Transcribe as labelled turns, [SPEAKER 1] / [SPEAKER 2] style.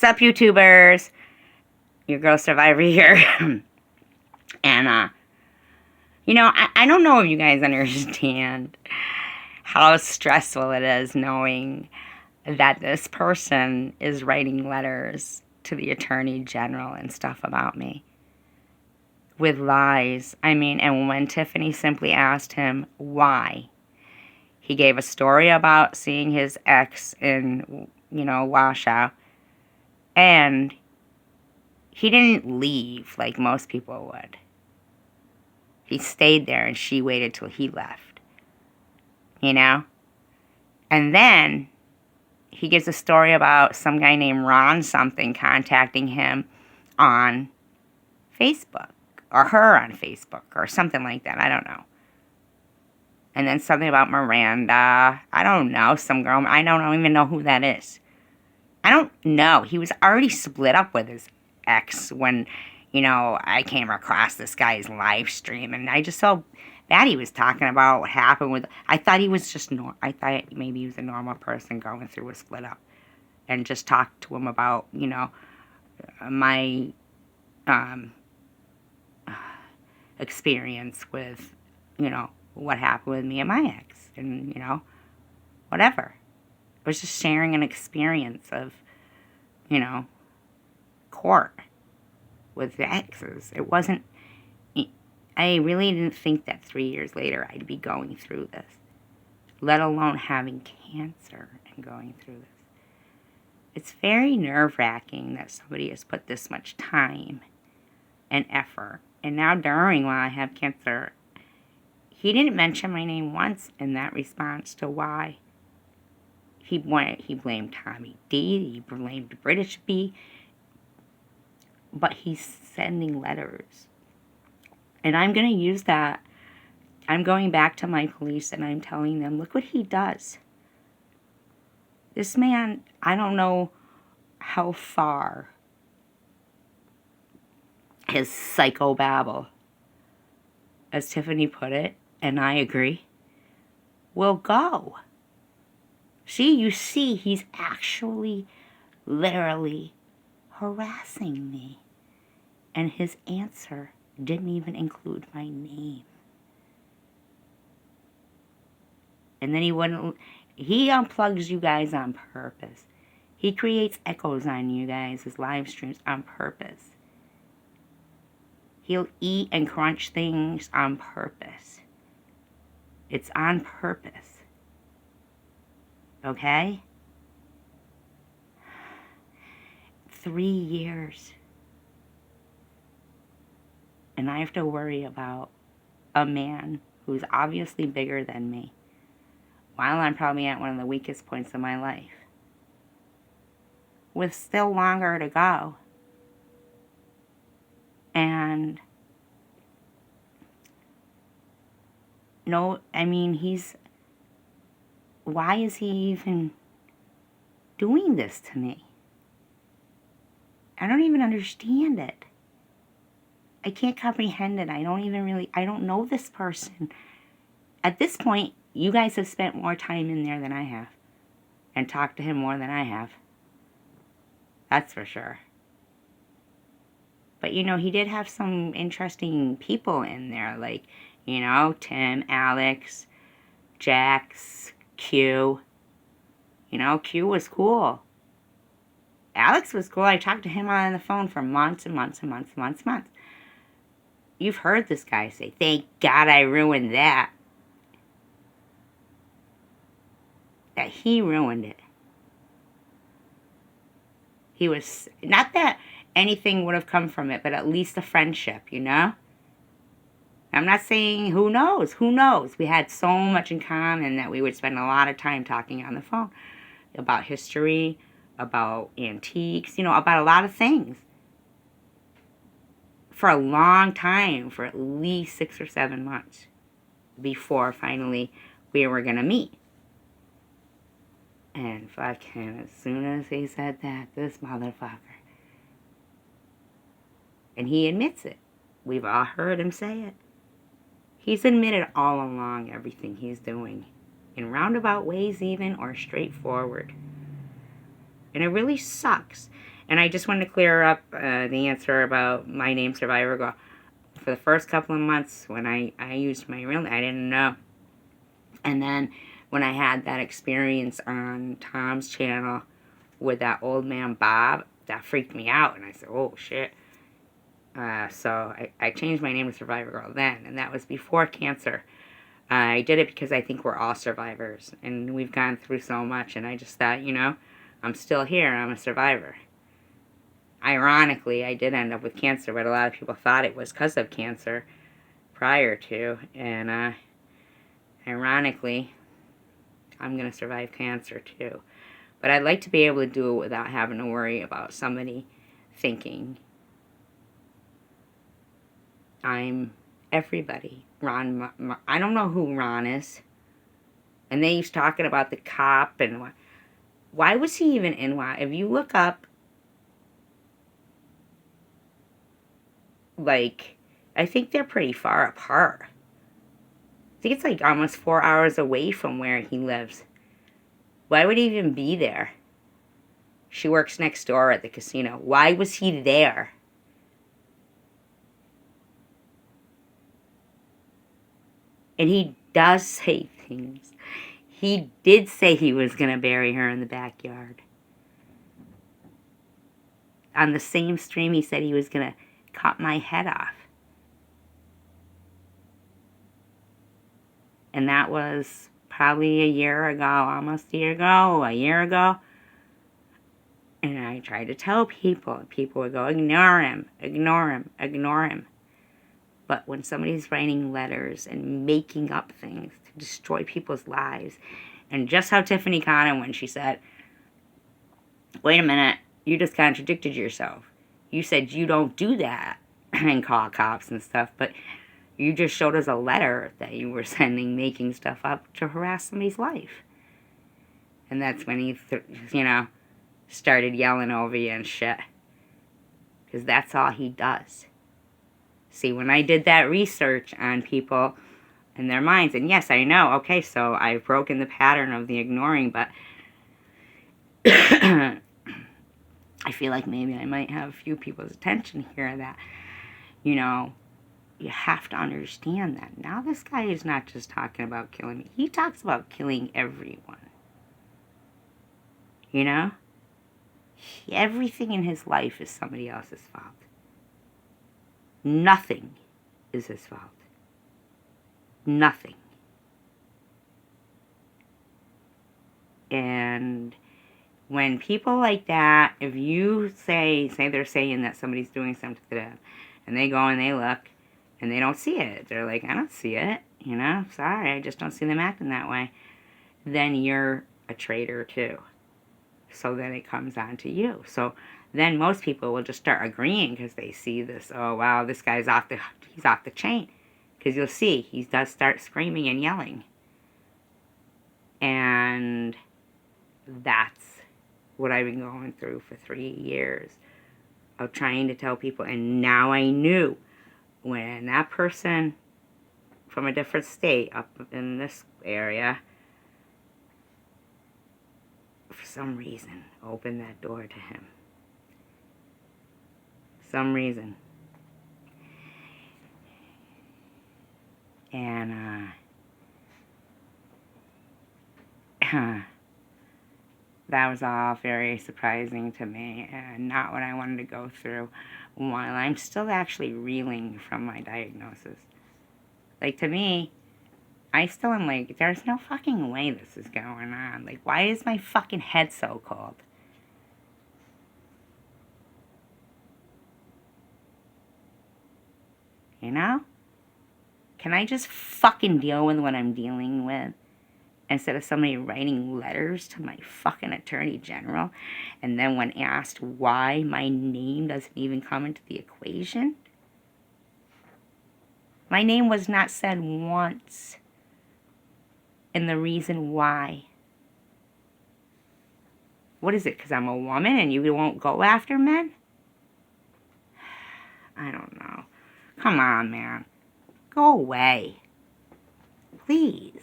[SPEAKER 1] Sup, YouTubers? Your girl Survivor here. And, I don't know if you guys understand how stressful it is knowing that this person is writing letters to the Attorney General and stuff about me with lies. And when Tiffany simply asked him why, he gave a story about seeing his ex in, Washoe, and he didn't leave like most people would. He stayed there and she waited till he left. And then he gives a story about some guy named Ron something contacting him on Facebook, or her on Facebook, or something like that. I don't know. And then something about Miranda. I don't know. Some girl. I don't even know who that is. I don't know. He was already split up with his ex when, I came across this guy's live stream, and I just felt bad. He was talking about what happened with. I thought he was just I thought maybe he was a normal person going through a split up, and just talked to him about my experience with what happened with me and my ex, and whatever. It was just sharing an experience of court with the exes. It wasn't. I really didn't think that 3 years later I'd be going through this, let alone having cancer and going through this. It's very nerve-wracking that somebody has put this much time and effort. And now while I have cancer, he didn't mention my name once in that response to why. He blamed Tommy D, he blamed British B, but he's sending letters. And I'm going to use that. I'm going back to my police and I'm telling them, look what he does. This man, I don't know how far his psychobabble, as Tiffany put it, and I agree, will go. You see, he's actually literally harassing me. And his answer didn't even include my name. And then he unplugs you guys on purpose. He creates echoes on you guys, his live streams, on purpose. He'll eat and crunch things on purpose. It's on purpose. Okay? 3 years. And I have to worry about a man who's obviously bigger than me, while I'm probably at one of the weakest points of my life, with still longer to go. And why is he even doing this to me? I don't even understand it. I can't comprehend it. I don't know this person. At this point, you guys have spent more time in there than I have, and talked to him more than I have. That's for sure. But, he did have some interesting people in there, like, Tim, Alex, Jax, Q. Q was cool. Alex was cool. I talked to him on the phone for months and months and months and months and months. You've heard this guy say, thank God I ruined that. That he ruined it. He was, not that anything would have come from it, but at least a friendship, I'm not saying who knows. We had so much in common that we would spend a lot of time talking on the phone about history, about antiques, about a lot of things. For a long time, for at least 6 or 7 months, before finally we were going to meet. And fucking, as soon as he said that, this motherfucker. And he admits it. We've all heard him say it. He's admitted all along everything he's doing, in roundabout ways even, or straightforward. And it really sucks. And I just wanted to clear up the answer about my name, Survivor Girl. For the first couple of months when I used my real name, I didn't know. And then when I had that experience on Tom's channel with that old man Bob, that freaked me out. And I said, oh, shit. So I changed my name to Survivor Girl then. And that was before cancer. I did it because I think we're all survivors. And we've gone through so much. And I just thought, you know, I'm still here. I'm a survivor. Ironically, I did end up with cancer, but a lot of people thought it was because of cancer prior to. And ironically, I'm going to survive cancer too. But I'd like to be able to do it without having to worry about somebody thinking I'm everybody. Ron, I don't know who Ron is. And they was talking about the cop and why was he even in why? If you look up, like, I think they're pretty far apart. I think it's like almost 4 hours away from where he lives. Why would he even be there? She works next door at the casino. Why was he there? And he does say things. He did say he was going to bury her in the backyard. On the same stream, he said he was going to cut my head off. And that was probably a year ago, almost a year ago. And I tried to tell people. People would go, ignore him, ignore him, ignore him. But when somebody's writing letters and making up things to destroy people's lives, and just how Tiffany Conant, when she said, wait a minute, you just contradicted yourself. You said you don't do that and call cops and stuff, but you just showed us a letter that you were sending, making stuff up to harass somebody's life. And that's when he, started yelling over you and shit. Because that's all he does. See, when I did that research on people and their minds, and yes, I know, okay, so I've broken the pattern of the ignoring, but I feel like maybe I might have a few people's attention here that, you have to understand that. Now this guy is not just talking about killing me. He talks about killing everyone. Everything in his life is somebody else's fault. Nothing is his fault. Nothing. And when people like that, if you say they're saying that somebody's doing something to them, and they go and they look, and they don't see it. They're like, I don't see it. Sorry, I just don't see them acting that way. Then you're a traitor too. So then it comes on to you. So then most people will just start agreeing because they see this, oh wow, this guy's he's off the chain. Because you'll see, he does start screaming and yelling. And that's what I've been going through for 3 years of trying to tell people. And now I knew when that person from a different state up in this area, for some reason, opened that door to him. Some reason. And, that was all very surprising to me and not what I wanted to go through while I'm still actually reeling from my diagnosis. Like, to me, I still am like, there's no fucking way this is going on. Like, why is my fucking head so cold? Can I just fucking deal with what I'm dealing with? Instead of somebody writing letters to my fucking attorney general, and then when asked why my name doesn't even come into the equation, my name was not said once, and the reason why. What is it, because I'm a woman and you won't go after men? I don't know. Come on, man. Go away. Please.